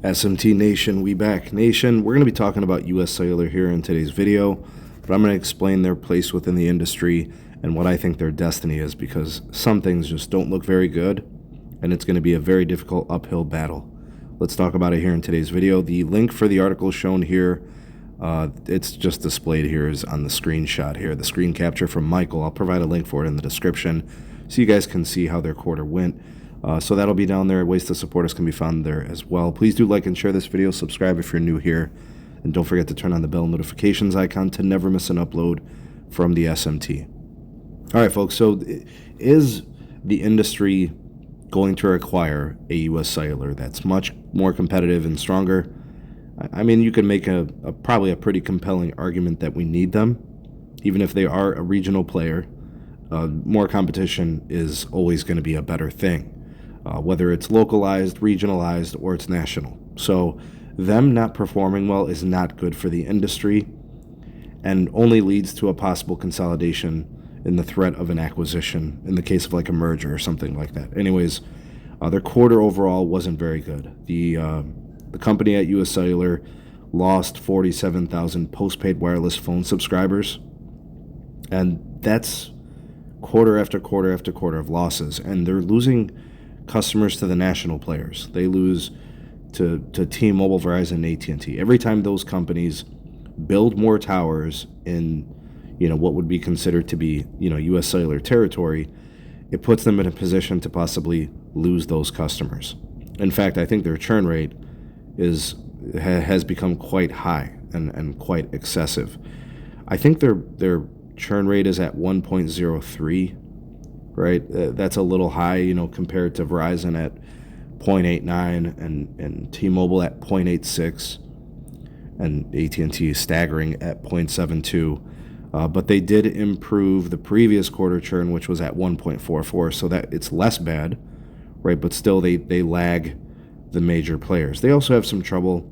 SMT Nation, we back. Nation, we're going to be talking about US Cellular here in today's video, but I'm going to explain their place within the industry and what I think their destiny is, because some things just don't look very good, and it's going to be a very difficult uphill battle. Let's talk about it here in today's video. The link for the article shown here, it's just displayed here, is on the screenshot here, the screen capture from Michael. I'll provide a link for it in the description so you guys can see how their quarter went. So that'll be down there. Ways to support us can be found there as well. Please do like and share this video. Subscribe if you're new here. And don't forget to turn on the bell notifications icon to never miss an upload from the SMT. All right, folks. So is the industry going to require a US Cellular that's much more competitive and stronger? I mean, you can make probably a pretty compelling argument that we need them. Even if they are a regional player, more competition is always going to be a better thing. Whether it's localized, regionalized, or it's national. So them not performing well is not good for the industry and only leads to a possible consolidation in the threat of an acquisition in the case of like a merger or something like that. Anyways, their quarter overall wasn't very good. The company at US Cellular lost 47,000 postpaid wireless phone subscribers, and that's quarter after quarter after quarter of losses, and they're losing customers to the national players. They lose to T-Mobile, Verizon, and AT&T. Every time those companies build more towers in, what would be considered to be, US Cellular territory, it puts them in a position to possibly lose those customers. In fact, I think their churn rate has become quite high and quite excessive. I think their churn rate is at 1.03, right? That's a little high, compared to Verizon at 0.89 and T-Mobile at 0.86, and AT&T is staggering at 0.72. But they did improve the previous quarter churn, which was at 1.44, so that it's less bad, right? But still, they lag the major players. They also have some trouble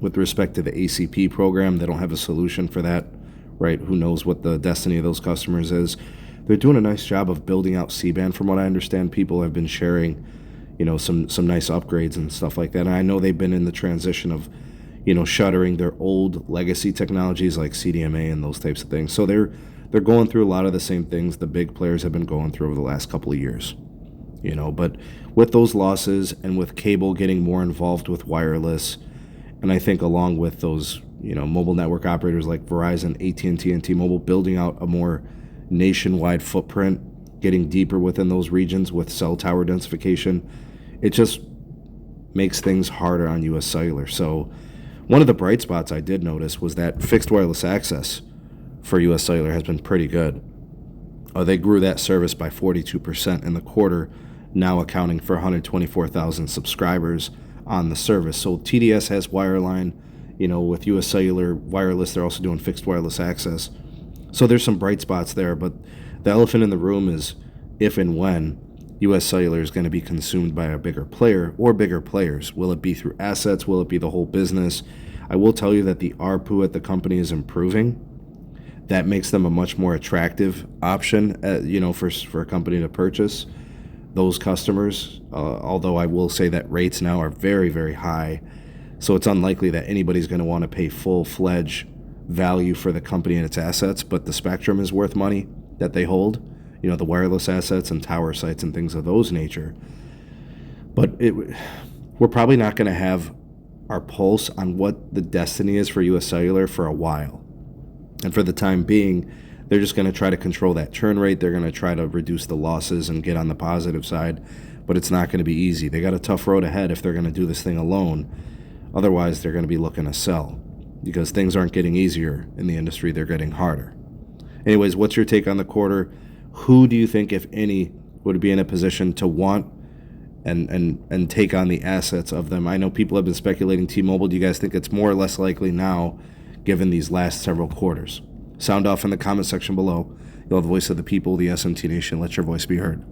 with respect to the ACP program. They don't have a solution for that, right? Who knows what the destiny of those customers is. They're doing a nice job of building out C-band. From what I understand, people have been sharing, some nice upgrades and stuff like that. And I know they've been in the transition of, shuttering their old legacy technologies like CDMA and those types of things. So they're going through a lot of the same things the big players have been going through over the last couple of years. But with those losses and with cable getting more involved with wireless, and I think along with those, mobile network operators like Verizon, AT&T, and T-Mobile building out a more nationwide footprint, getting deeper within those regions with cell tower densification, it just makes things harder on US Cellular. So one of the bright spots I did notice was that fixed wireless access for US Cellular has been pretty good. They grew that service by 42% in the quarter, now accounting for 124,000 subscribers on the service. So TDS has wireline, with US Cellular Wireless, they're also doing fixed wireless access. So there's some bright spots there, but the elephant in the room is if and when US Cellular is going to be consumed by a bigger player or bigger players. Will it be through assets? Will it be the whole business? I will tell you that the ARPU at the company is improving. That makes them a much more attractive option, for a company to purchase those customers. Although I will say that rates now are very, very high. So it's unlikely that anybody's going to want to pay full-fledged value for the company and its assets, but the spectrum is worth money that they hold, the wireless assets and tower sites and things of those nature. But we're probably not going to have our pulse on what the destiny is for US Cellular for a while. And for the time being, they're just going to try to control that churn rate. They're going to try to reduce the losses and get on the positive side, but it's not going to be easy. They got a tough road ahead if they're going to do this thing alone. Otherwise, they're going to be looking to sell, because things aren't getting easier in the industry, they're getting harder. Anyways, what's your take on the quarter? Who do you think, if any, would be in a position to want and take on the assets of them? I know people have been speculating T-Mobile. Do you guys think it's more or less likely now, given these last several quarters? Sound off in the comment section below. You'll have the voice of the people, the SMT Nation. Let your voice be heard.